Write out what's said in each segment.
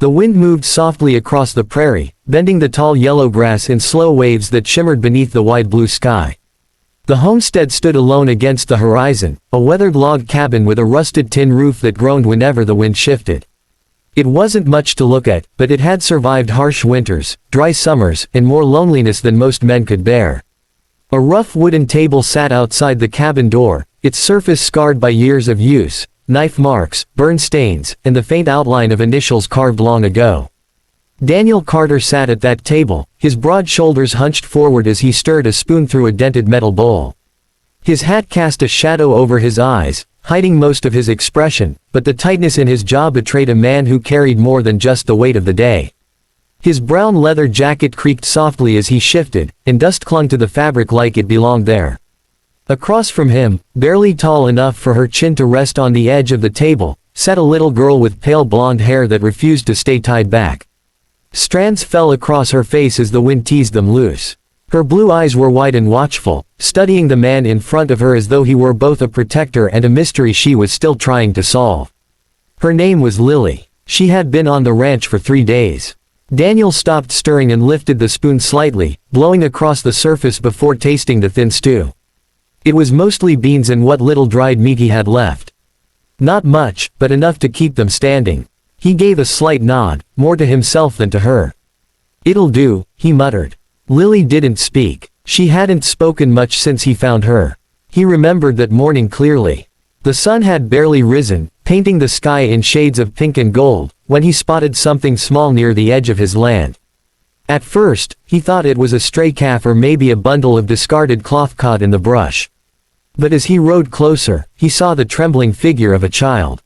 The wind moved softly across the prairie, bending the tall yellow grass in slow waves that shimmered beneath the wide blue sky. The homestead stood alone against the horizon, a weathered log cabin with a rusted tin roof that groaned whenever the wind shifted. It wasn't much to look at, but it had survived harsh winters, dry summers, and more loneliness than most men could bear. A rough wooden table sat outside the cabin door, its surface scarred by years of use, knife marks, burn stains, and the faint outline of initials carved long ago. Daniel Carter sat at that table, his broad shoulders hunched forward as he stirred a spoon through a dented metal bowl. His hat cast a shadow over his eyes, hiding most of his expression, but the tightness in his jaw betrayed a man who carried more than just the weight of the day. His brown leather jacket creaked softly as he shifted, and dust clung to the fabric like it belonged there. Across from him, barely tall enough for her chin to rest on the edge of the table, sat a little girl with pale blonde hair that refused to stay tied back. Strands fell across her face as the wind teased them loose. Her blue eyes were wide and watchful, studying the man in front of her as though he were both a protector and a mystery she was still trying to solve. Her name was Lily. She had been on the ranch for 3 days. Daniel stopped stirring and lifted the spoon slightly, blowing across the surface before tasting the thin stew. It was mostly beans and what little dried meat he had left. Not much, but enough to keep them standing. He gave a slight nod, more to himself than to her. "It'll do," he muttered. Lily didn't speak. She hadn't spoken much since he found her. He remembered that morning clearly. The sun had barely risen, painting the sky in shades of pink and gold, when he spotted something small near the edge of his land. At first, he thought it was a stray calf or maybe a bundle of discarded cloth caught in the brush. But as he rode closer, he saw the trembling figure of a child.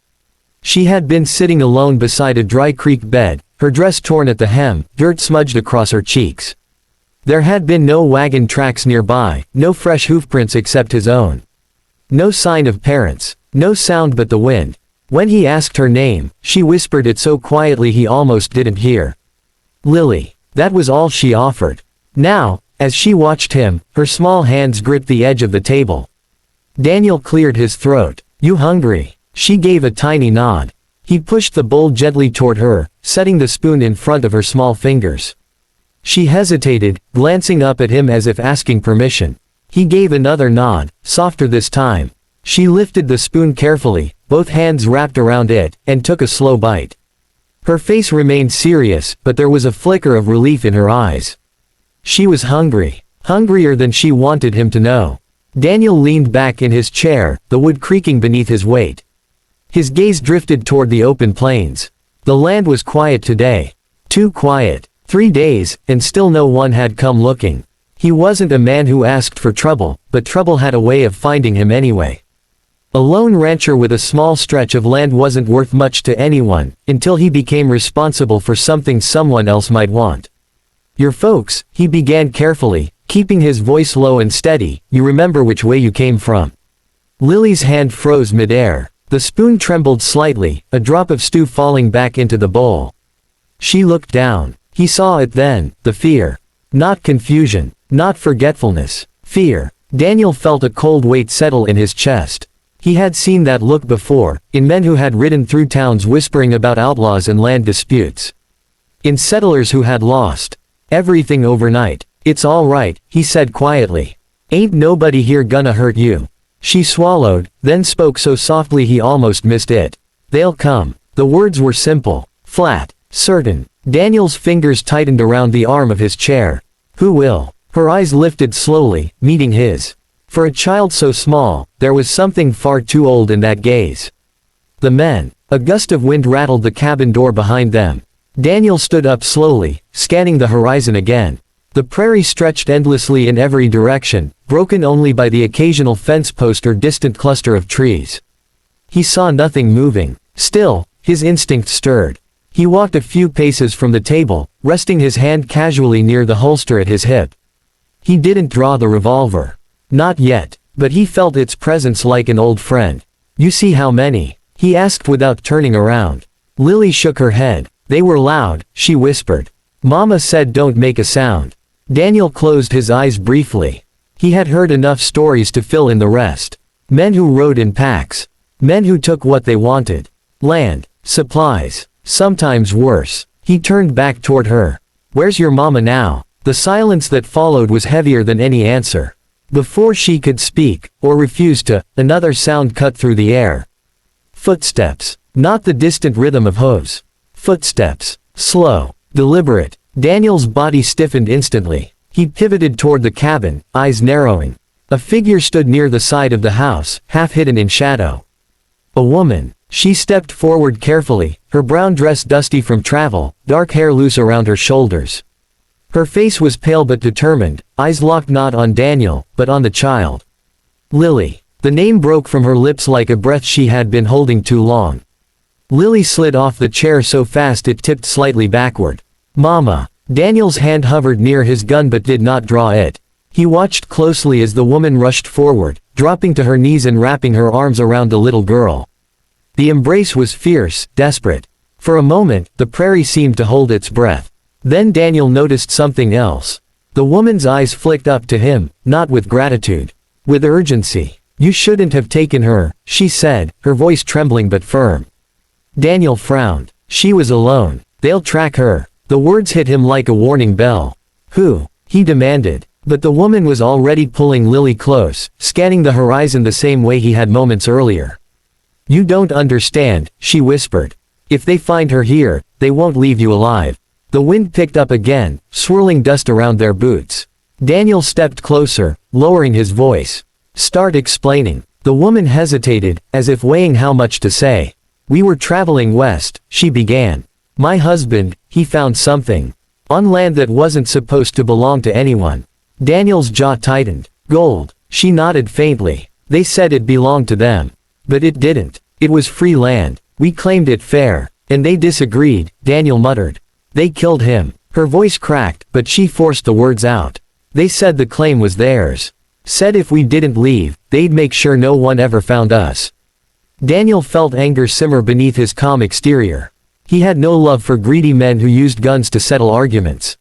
She had been sitting alone beside a dry creek bed, her dress torn at the hem, dirt smudged across her cheeks. There had been no wagon tracks nearby, no fresh hoofprints except his own. No sign of parents, no sound but the wind. When he asked her name, she whispered it so quietly he almost didn't hear. Lily. That was all she offered. Now, as she watched him, her small hands gripped the edge of the table. Daniel cleared his throat. "You hungry?" She gave a tiny nod. He pushed the bowl gently toward her, setting the spoon in front of her small fingers. She hesitated, glancing up at him as if asking permission. He gave another nod, softer this time. She lifted the spoon carefully, both hands wrapped around it, and took a slow bite. Her face remained serious, but there was a flicker of relief in her eyes. She was hungry. Hungrier than she wanted him to know. Daniel leaned back in his chair, the wood creaking beneath his weight. His gaze drifted toward the open plains. The land was quiet today. Too quiet. 3 days, and still no one had come looking. He wasn't a man who asked for trouble, but trouble had a way of finding him anyway. A lone rancher with a small stretch of land wasn't worth much to anyone, until he became responsible for something someone else might want. "Your folks," he began carefully, keeping his voice low and steady, "you remember which way you came from?" Lily's hand froze mid-air. The spoon trembled slightly, a drop of stew falling back into the bowl. She looked down. He saw it then, the fear. Not confusion, not forgetfulness. Fear. Daniel felt a cold weight settle in his chest. He had seen that look before, in men who had ridden through towns whispering about outlaws and land disputes. In settlers who had lost everything overnight. "It's all right," he said quietly. "Ain't nobody here gonna hurt you." She swallowed, then spoke so softly he almost missed it. "They'll come." The words were simple, flat, certain. Daniel's fingers tightened around the arm of his chair. "Who will?" Her eyes lifted slowly, meeting his. For a child so small, there was something far too old in that gaze. The men. A gust of wind rattled the cabin door behind them. Daniel stood up slowly, scanning the horizon again. The prairie stretched endlessly in every direction, broken only by the occasional fence post or distant cluster of trees. He saw nothing moving. Still, his instinct stirred. He walked a few paces from the table, resting his hand casually near the holster at his hip. He didn't draw the revolver. Not yet, but he felt its presence like an old friend. "You see how many?" he asked without turning around. Lily shook her head. "They were loud," she whispered. "Mama said don't make a sound." Daniel closed his eyes briefly. He had heard enough stories to fill in the rest. Men who rode in packs. Men who took what they wanted. Land. Supplies. sometimes worse. He turned back toward her. Where's your mama now? The silence that followed was heavier than any answer. Before she could speak, or refuse to, another sound cut through the air. Footsteps. Not the distant rhythm of hooves. Footsteps. Slow. Deliberate. Daniel's body stiffened instantly. He pivoted toward the cabin, eyes narrowing. A figure stood near the side of the house, half hidden in shadow. A woman. She stepped forward carefully, her brown dress dusty from travel, dark hair loose around her shoulders. Her face was pale but determined, eyes locked not on Daniel, but on the child. Lily. The name broke from her lips like a breath she had been holding too long. Lily slid off the chair so fast it tipped slightly backward. Mama. Daniel's hand hovered near his gun but did not draw it. He watched closely as the woman rushed forward, dropping to her knees and wrapping her arms around the little girl. The embrace was fierce, desperate. For a moment, the prairie seemed to hold its breath. Then Daniel noticed something else. The woman's eyes flicked up to him, not with gratitude. With urgency. You shouldn't have taken her, she said, her voice trembling but firm. Daniel frowned. She was alone. They'll track her. The words hit him like a warning bell. Who? He demanded. But the woman was already pulling Lily close, scanning the horizon the same way he had moments earlier. You don't understand, she whispered. If they find her here, they won't leave you alive. The wind picked up again, swirling dust around their boots. Daniel stepped closer, lowering his voice. Start explaining. The woman hesitated, as if weighing how much to say. We were traveling west, she began. My husband, he found something. On land that wasn't supposed to belong to anyone. Daniel's jaw tightened. Gold. She nodded faintly. They said it belonged to them. But it didn't. It was free land. We claimed it fair. And they disagreed, Daniel muttered. They killed him. Her voice cracked, but she forced the words out. They said the claim was theirs. Said if we didn't leave, they'd make sure no one ever found us. Daniel felt anger simmer beneath his calm exterior. He had no love for greedy men who used guns to settle arguments.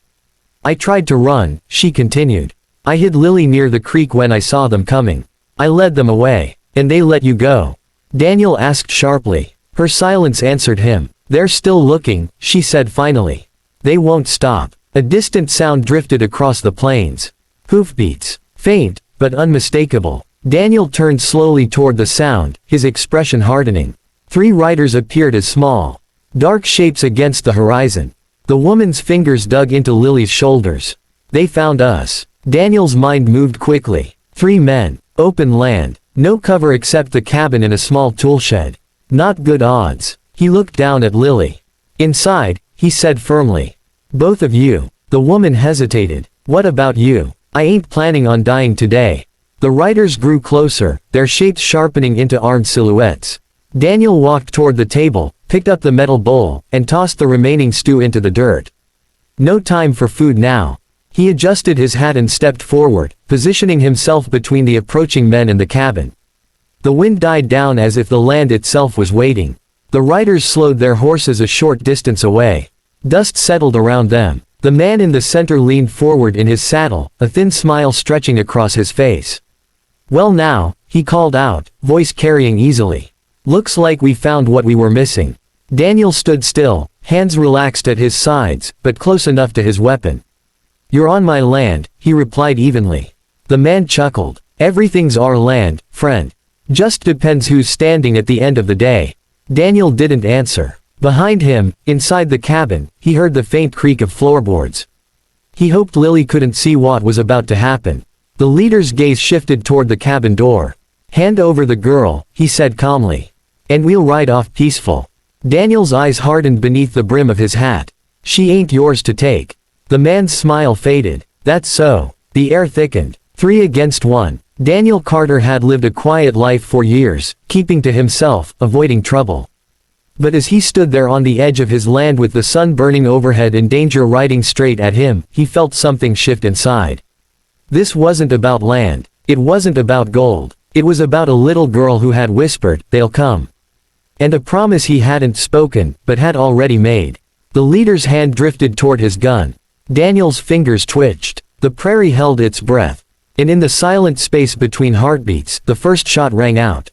I tried to run, she continued. I hid Lily near the creek when I saw them coming. I led them away. And they let you go? Daniel asked sharply. Her silence answered him. They're still looking, she said finally. They won't stop. A distant sound drifted across the plains. Hoofbeats. Faint, but unmistakable. Daniel turned slowly toward the sound, his expression hardening. 3 riders appeared as small, dark shapes against the horizon. The woman's fingers dug into Lily's shoulders. They found us. Daniel's mind moved quickly. 3 men. Open land. No cover except the cabin and a small toolshed. Not good odds. He looked down at Lily. Inside, he said firmly. Both of you. The woman hesitated. What about you? I ain't planning on dying today. The riders grew closer, their shapes sharpening into armed silhouettes. Daniel walked toward the table, picked up the metal bowl, and tossed the remaining stew into the dirt. No time for food now. He adjusted his hat and stepped forward, positioning himself between the approaching men and the cabin. The wind died down as if the land itself was waiting. The riders slowed their horses a short distance away. Dust settled around them. The man in the center leaned forward in his saddle, a thin smile stretching across his face. Well now, he called out, voice carrying easily. Looks like we found what we were missing. Daniel stood still, hands relaxed at his sides, but close enough to his weapon. You're on my land, he replied evenly. The man chuckled. Everything's our land, friend. Just depends who's standing at the end of the day. Daniel didn't answer. Behind him, inside the cabin, he heard the faint creak of floorboards. He hoped Lily couldn't see what was about to happen. The leader's gaze shifted toward the cabin door. Hand over the girl, he said calmly. And we'll ride off peaceful. Daniel's eyes hardened beneath the brim of his hat. She ain't yours to take. The man's smile faded. That's so. The air thickened. 3 against 1. Daniel Carter had lived a quiet life for years, keeping to himself, avoiding trouble. But as he stood there on the edge of his land with the sun burning overhead and danger riding straight at him, he felt something shift inside. This wasn't about land. It wasn't about gold. It was about a little girl who had whispered, "They'll come." And a promise he hadn't spoken, but had already made. The leader's hand drifted toward his gun. Daniel's fingers twitched. The prairie held its breath. And in the silent space between heartbeats, the first shot rang out.